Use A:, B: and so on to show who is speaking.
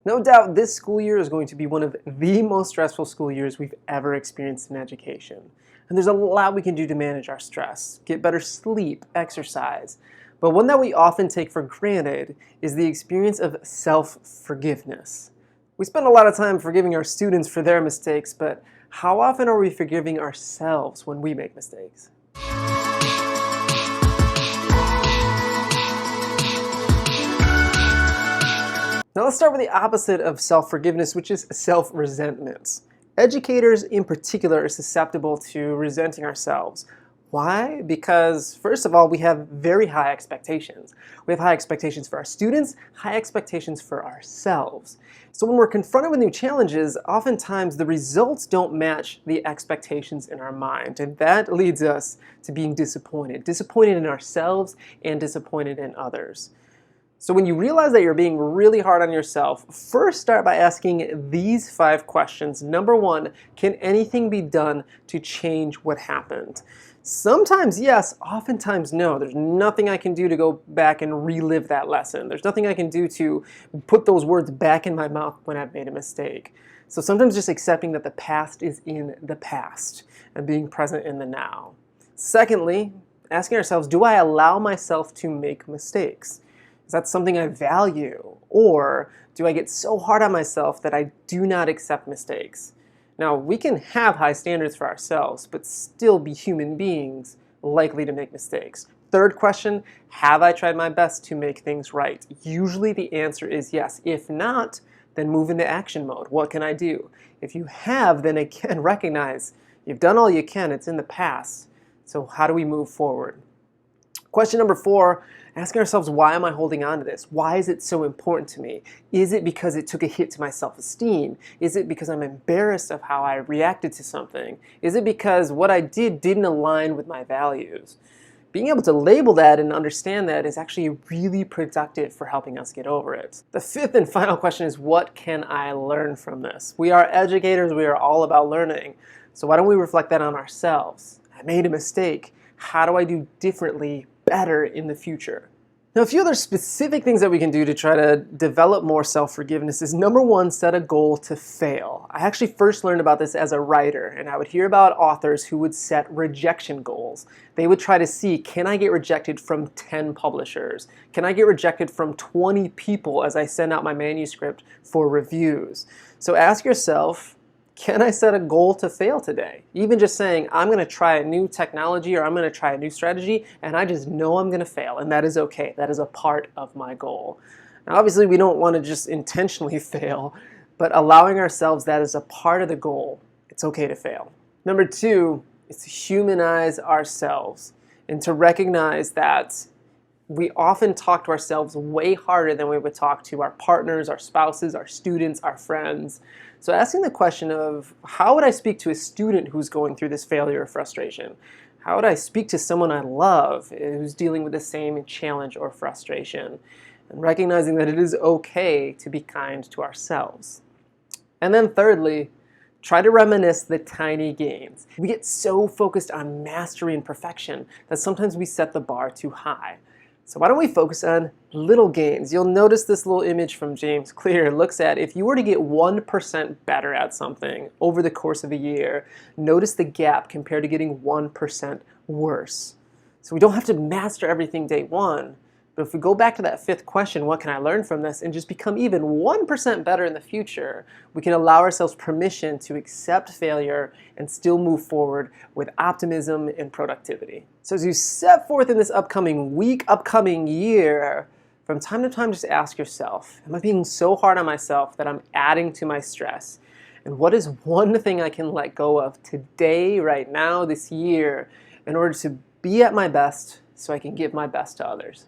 A: No doubt this school year is going to be one of the most stressful school years we've ever experienced in education. And there's a lot we can do to manage our stress, get better sleep, exercise. But one that we often take for granted is the experience of self-forgiveness. We spend a lot of time forgiving our students for their mistakes, but how often are we forgiving ourselves when we make mistakes? Now let's start with the opposite of self-forgiveness, which is self-resentment. Educators in particular are susceptible to resenting ourselves. Why? Because first of all, we have very high expectations. We have high expectations for our students, high expectations for ourselves. So when we're confronted with new challenges, oftentimes the results don't match the expectations in our mind, and that leads us to being disappointed. Disappointed in ourselves and disappointed in others. So when you realize that you're being really hard on yourself, first start by asking these 5 questions. Number 1, can anything be done to change what happened? Sometimes yes, oftentimes no. There's nothing I can do to go back and relive that lesson. There's nothing I can do to put those words back in my mouth when I've made a mistake. So sometimes just accepting that the past is in the past and being present in the now. Secondly, asking ourselves, do I allow myself to make mistakes? Is that something I value? Or do I get so hard on myself that I do not accept mistakes? Now, we can have high standards for ourselves, but still be human beings likely to make mistakes. Third question, have I tried my best to make things right? Usually the answer is yes. If not, then move into action mode. What can I do? If you have, then again, recognize you've done all you can. It's in the past. So how do we move forward? Question number 4, asking ourselves, why am I holding on to this? Why is it so important to me? Is it because it took a hit to my self-esteem? Is it because I'm embarrassed of how I reacted to something? Is it because what I did didn't align with my values? Being able to label that and understand that is actually really productive for helping us get over it. The 5th and final question is, what can I learn from this? We are educators. We are all about learning. So why don't we reflect that on ourselves? I made a mistake. How do I do differently, better in the future? Now, a few other specific things that we can do to try to develop more self-forgiveness is, number 1, set a goal to fail. I actually first learned about this as a writer, and I would hear about authors who would set rejection goals. They would try to see, can I get rejected from 10 publishers? Can I get rejected from 20 people as I send out my manuscript for reviews? So ask yourself, can I set a goal to fail today? Even just saying, I'm going to try a new technology or I'm going to try a new strategy, and I just know I'm going to fail, and that is okay. That is a part of my goal. Now, obviously, we don't want to just intentionally fail, but allowing ourselves that as a part of the goal, it's okay to fail. Number 2 is to humanize ourselves and to recognize that we often talk to ourselves way harder than we would talk to our partners, our spouses, our students, our friends. So asking the question of, how would I speak to a student who's going through this failure or frustration? How would I speak to someone I love who's dealing with the same challenge or frustration? And recognizing that it is okay to be kind to ourselves. And then thirdly, try to reminisce the tiny gains. We get so focused on mastery and perfection that sometimes we set the bar too high. So why don't we focus on little gains? You'll notice this little image from James Clear looks at, if you were to get 1% better at something over the course of a year, notice the gap compared to getting 1% worse. So we don't have to master everything day 1, but if we go back to that 5th question, what can I learn from this, and just become even 1% better in the future, we can allow ourselves permission to accept failure and still move forward with optimism and productivity. So as you set forth in this upcoming week, upcoming year, from time to time just ask yourself, am I being so hard on myself that I'm adding to my stress? And what is one thing I can let go of today, right now, this year, in order to be at my best so I can give my best to others?